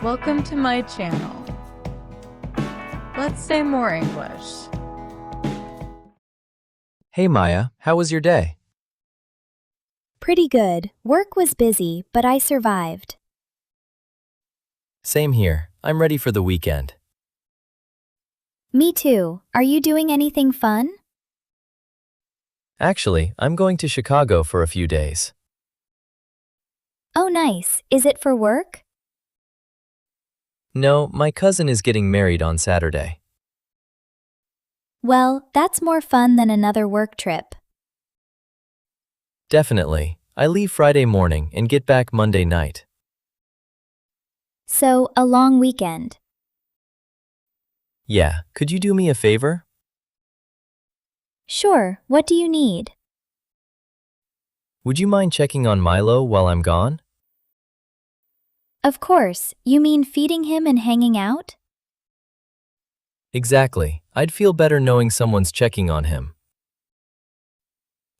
Welcome to my channel. Let's say more English. Hey Maya, how was your day? Pretty good. Work was busy, but I survived. Same here. I'm ready for the weekend. Me too. Are you doing anything fun? Actually, I'm going to Chicago for a few days. Oh, nice. Is it for work? No, my cousin is getting married on Saturday. Well, that's more fun than another work trip. Definitely. I leave Friday morning and get back Monday night. So, a long weekend. Yeah, could you do me a favor? Sure, what do you need? Would you mind checking on Milo while I'm gone? Of course, you mean feeding him and hanging out? Exactly. I'd feel better knowing someone's checking on him.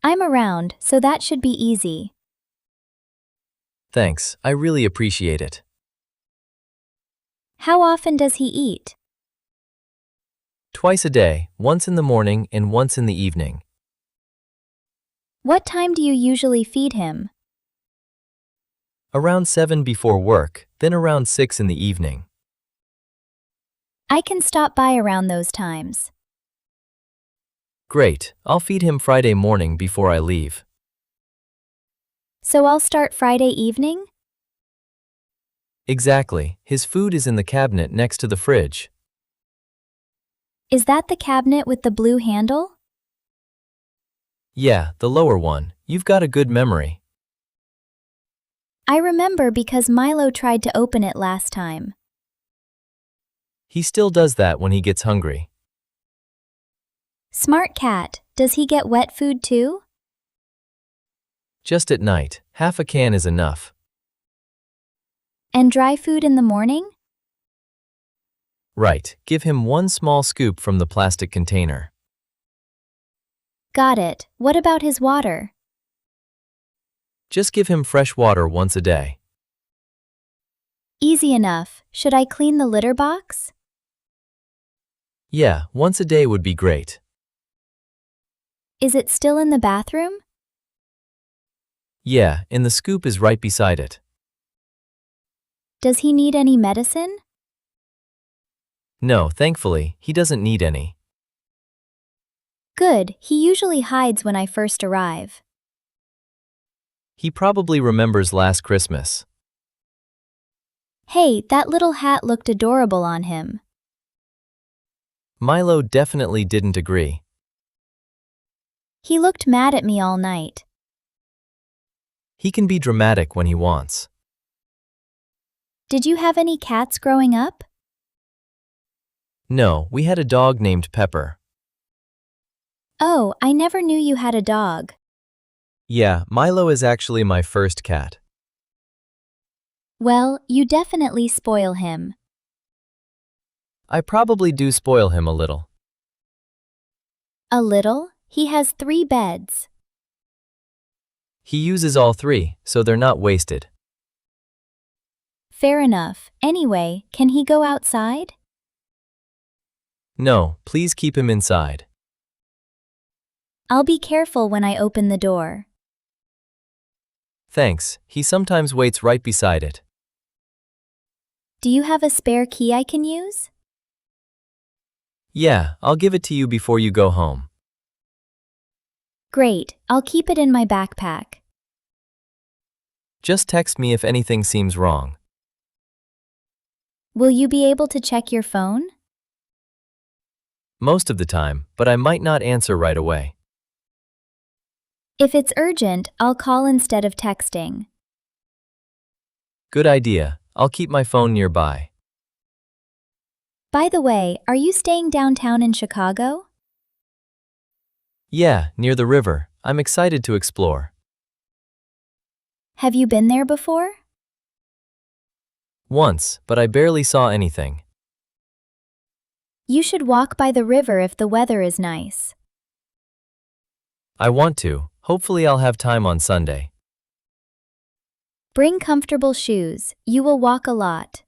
I'm around, so that should be easy. Thanks, I really appreciate it. How often does he eat? Twice a day, once in the morning and once in the evening. What time do you usually feed him? Around 7 before work, then around 6 in the evening. I can stop by around those times. Great, I'll feed him Friday morning before I leave. So I'll start Friday evening? Exactly, his food is in the cabinet next to the fridge. Is that the cabinet with the blue handle? Yeah, the lower one. You've got a good memory. I remember because Milo tried to open it last time. He still does that when he gets hungry. Smart cat, does he get wet food too? Just at night, half a can is enough. And dry food in the morning? Right, give him one small scoop from the plastic container. Got it. What about his water? Just give him fresh water once a day. Easy enough. Should I clean the litter box? Yeah, once a day would be great. Is it still in the bathroom? Yeah, and the scoop is right beside it. Does he need any medicine? No, thankfully, he doesn't need any. Good, he usually hides when I first arrive. He probably remembers last Christmas. Hey, that little hat looked adorable on him. Milo definitely didn't agree. He looked mad at me all night. He can be dramatic when he wants. Did you have any cats growing up? No, we had a dog named Pepper. Oh, I never knew you had a dog. Yeah, Milo is actually my first cat. Well, you definitely spoil him. I probably do spoil him a little. A little? He has 3 beds. He uses all 3, so they're not wasted. Fair enough. Anyway, can he go outside? No, please keep him inside. I'll be careful when I open the door. Thanks, he sometimes waits right beside it. Do you have a spare key I can use? Yeah, I'll give it to you before you go home. Great, I'll keep it in my backpack. Just text me if anything seems wrong. Will you be able to check your phone? Most of the time, but I might not answer right away. If it's urgent, I'll call instead of texting. Good idea. I'll keep my phone nearby. By the way, are you staying downtown in Chicago? Yeah, near the river. I'm excited to explore. Have you been there before? Once, but I barely saw anything. You should walk by the river if the weather is nice. I want to. Hopefully I'll have time on Sunday. Bring comfortable shoes. You will walk a lot.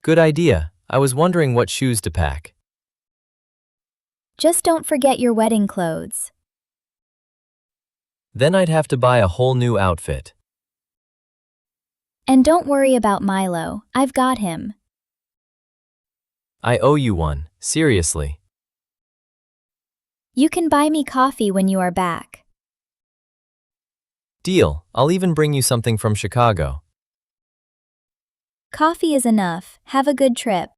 Good idea. I was wondering what shoes to pack. Just don't forget your wedding clothes. Then I'd have to buy a whole new outfit. And don't worry about Milo, I've got him. I owe you one, seriously. You can buy me coffee when you are back. Deal, I'll even bring you something from Chicago. Coffee is enough, have a good trip.